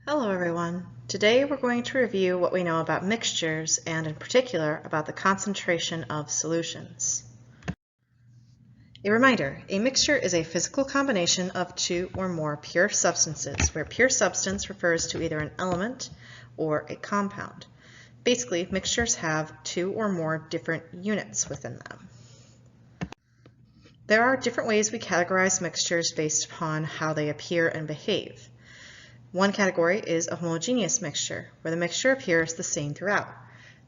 Hello everyone. Today we're going to review what we know about mixtures and in particular about the concentration of solutions. A reminder, a mixture is a physical combination of two or more pure substances, where pure substance refers to either an element or a compound. Basically, mixtures have two or more different units within them. There are different ways we categorize mixtures based upon how they appear and behave. One category is a homogeneous mixture, where the mixture appears the same throughout.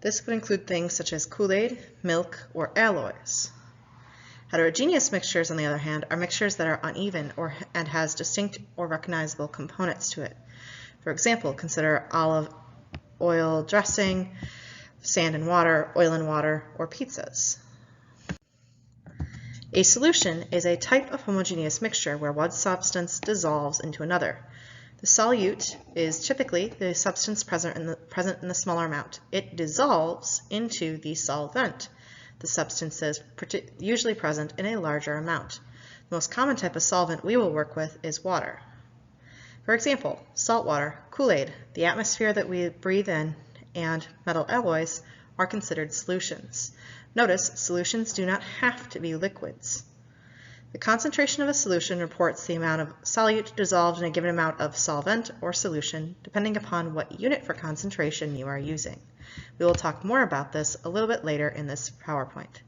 This would include things such as Kool-Aid, milk, or alloys. Heterogeneous mixtures, on the other hand, are mixtures that are uneven and has distinct or recognizable components to it. For example, consider olive oil dressing, sand and water, oil and water, or pizzas. A solution is a type of homogeneous mixture where one substance dissolves into another. The solute is typically the substance present in the smaller amount. It dissolves into the solvent. The substance is usually present in a larger amount. The most common type of solvent we will work with is water. For example, salt water, Kool-Aid, the atmosphere that we breathe in, and metal alloys are considered solutions. Notice, solutions do not have to be liquids. The concentration of a solution reports the amount of solute dissolved in a given amount of solvent or solution, depending upon what unit for concentration you are using. We will talk more about this a little bit later in this PowerPoint.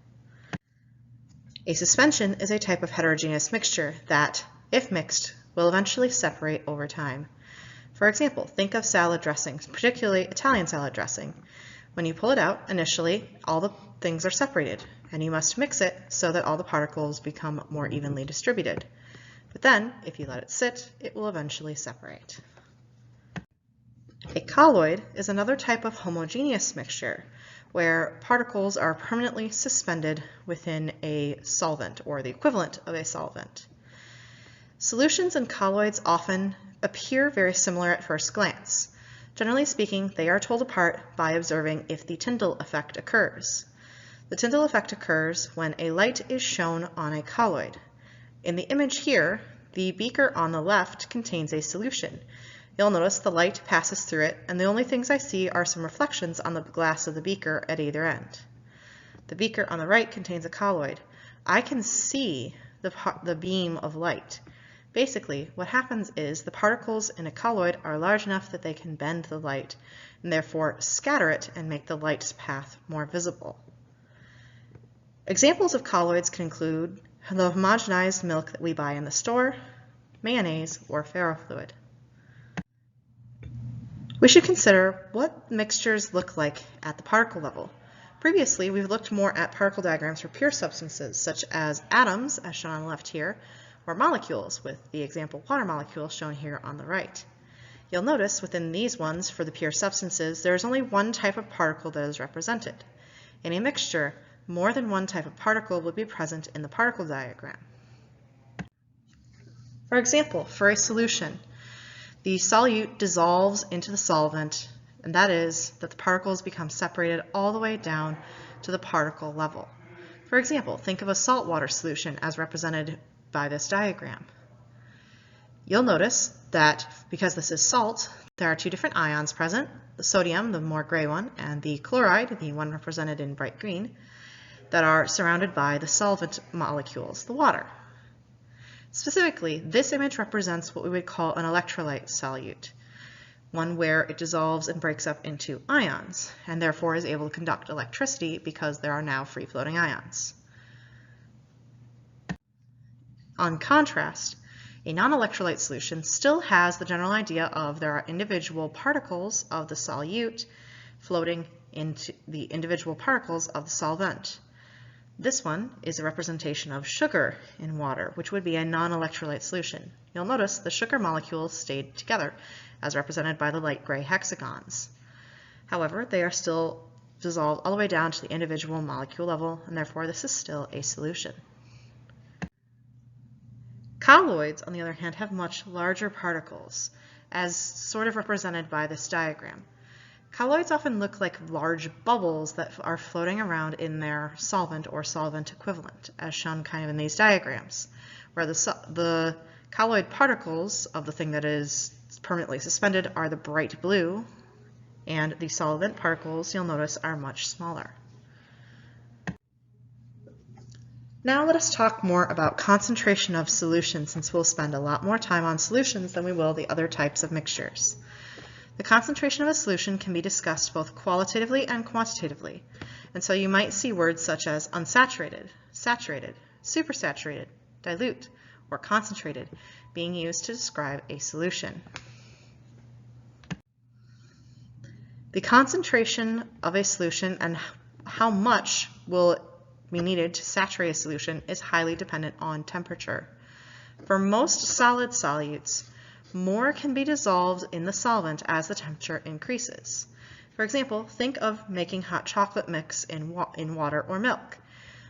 A suspension is a type of heterogeneous mixture that, if mixed, will eventually separate over time. For example, think of salad dressings, particularly Italian salad dressing. When you pull it out, initially, all the things are separated, and you must mix it so that all the particles become more evenly distributed. But then, if you let it sit, it will eventually separate. A colloid is another type of homogeneous mixture where particles are permanently suspended within a solvent or the equivalent of a solvent. Solutions and colloids often appear very similar at first glance. Generally speaking, they are told apart by observing if the Tyndall effect occurs. The Tyndall effect occurs when a light is shown on a colloid. In the image here, the beaker on the left contains a solution. You'll notice the light passes through it, and the only things I see are some reflections on the glass of the beaker at either end. The beaker on the right contains a colloid. I can see the beam of light. Basically, what happens is the particles in a colloid are large enough that they can bend the light, and therefore scatter it and make the light's path more visible. Examples of colloids can include the homogenized milk that we buy in the store, mayonnaise, or ferrofluid. We should consider what mixtures look like at the particle level. Previously, we've looked more at particle diagrams for pure substances, such as atoms, as shown on the left here, or molecules, with the example water molecule shown here on the right. You'll notice within these ones, for the pure substances, there is only one type of particle that is represented. In a mixture, more than one type of particle will be present in the particle diagram. For example, for a solution, the solute dissolves into the solvent, and that is that the particles become separated all the way down to the particle level. For example, think of a saltwater solution as represented by this diagram. You'll notice that because this is salt, there are two different ions present, the sodium, the more gray one, and the chloride, the one represented in bright green, that are surrounded by the solvent molecules, the water. Specifically, this image represents what we would call an electrolyte solute, one where it dissolves and breaks up into ions, and therefore is able to conduct electricity because there are now free-floating ions. On contrast, a non-electrolyte solution still has the general idea of there are individual particles of the solute floating into the individual particles of the solvent. This one is a representation of sugar in water, which would be a non-electrolyte solution. You'll notice the sugar molecules stayed together, as represented by the light gray hexagons. However, they are still dissolved all the way down to the individual molecule level, and therefore this is still a solution. Colloids, on the other hand, have much larger particles, as sort of represented by this diagram. Colloids often look like large bubbles that are floating around in their solvent or solvent equivalent, as shown kind of in these diagrams, where the colloid particles of the thing that is permanently suspended are the bright blue, and the solvent particles, you'll notice, are much smaller. Now let us talk more about concentration of solutions, since we'll spend a lot more time on solutions than we will the other types of mixtures. The concentration of a solution can be discussed both qualitatively and quantitatively, and so you might see words such as unsaturated, saturated, supersaturated, dilute, or concentrated being used to describe a solution. The concentration of a solution and how much will be needed to saturate a solution is highly dependent on temperature. For most solid solutes, more can be dissolved in the solvent as the temperature increases. For example, think of making hot chocolate mix in water or milk.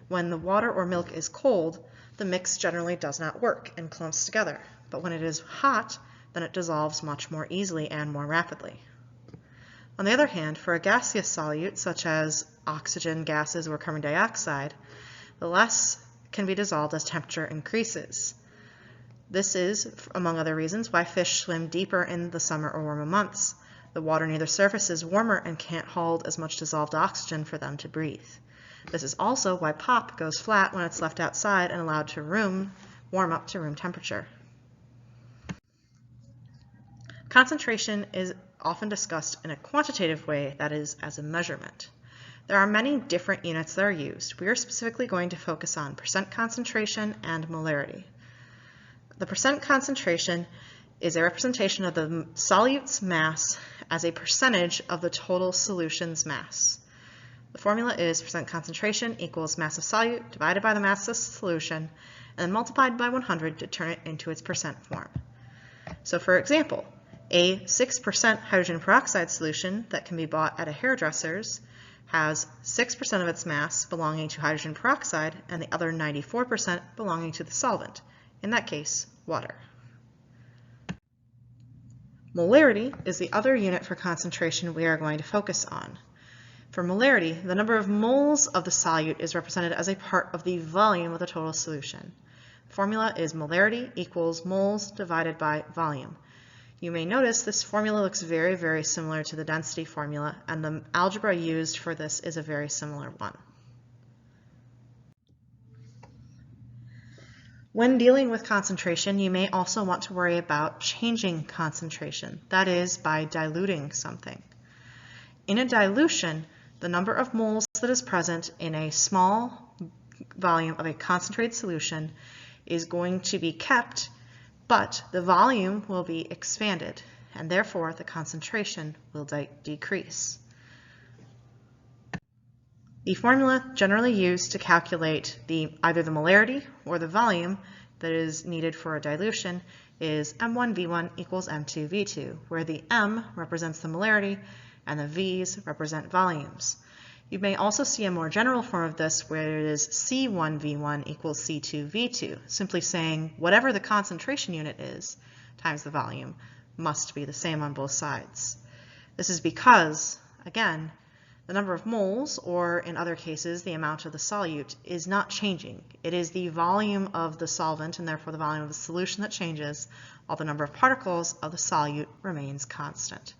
When the water or milk is cold, the mix generally does not work and clumps together, but when it is hot, then it dissolves much more easily and more rapidly. On the other hand, for a gaseous solute, such as oxygen gases or carbon dioxide, the less can be dissolved as temperature increases. This is, among other reasons, why fish swim deeper in the summer or warmer months. The water near the surface is warmer and can't hold as much dissolved oxygen for them to breathe. This is also why pop goes flat when it's left outside and allowed to warm up to room temperature. Concentration is often discussed in a quantitative way, that is, as a measurement. There are many different units that are used. We are specifically going to focus on percent concentration and molarity. The percent concentration is a representation of the solute's mass as a percentage of the total solution's mass. The formula is percent concentration equals mass of solute divided by the mass of solution and then multiplied by 100 to turn it into its percent form. So for example, a 6% hydrogen peroxide solution that can be bought at a hairdresser's has 6% of its mass belonging to hydrogen peroxide and the other 94% belonging to the solvent, in that case, water. Molarity is the other unit for concentration we are going to focus on. For molarity, the number of moles of the solute is represented as a part of the volume of the total solution. The formula is molarity equals moles divided by volume. You may notice this formula looks very, very similar to the density formula, and the algebra used for this is a very similar one. When dealing with concentration, you may also want to worry about changing concentration, that is, by diluting something. In a dilution, the number of moles that is present in a small volume of a concentrated solution is going to be kept, but the volume will be expanded, and therefore the concentration will decrease. The formula generally used to calculate either the molarity or the volume that is needed for a dilution is M1V1 equals M2V2, where the M represents the molarity and the V's represent volumes. You may also see a more general form of this where it is C1V1 equals C2V2, simply saying whatever the concentration unit is times the volume must be the same on both sides. This is because, again, the number of moles, or in other cases the amount of the solute, is not changing. It is the volume of the solvent and therefore the volume of the solution that changes, while the number of particles of the solute remains constant.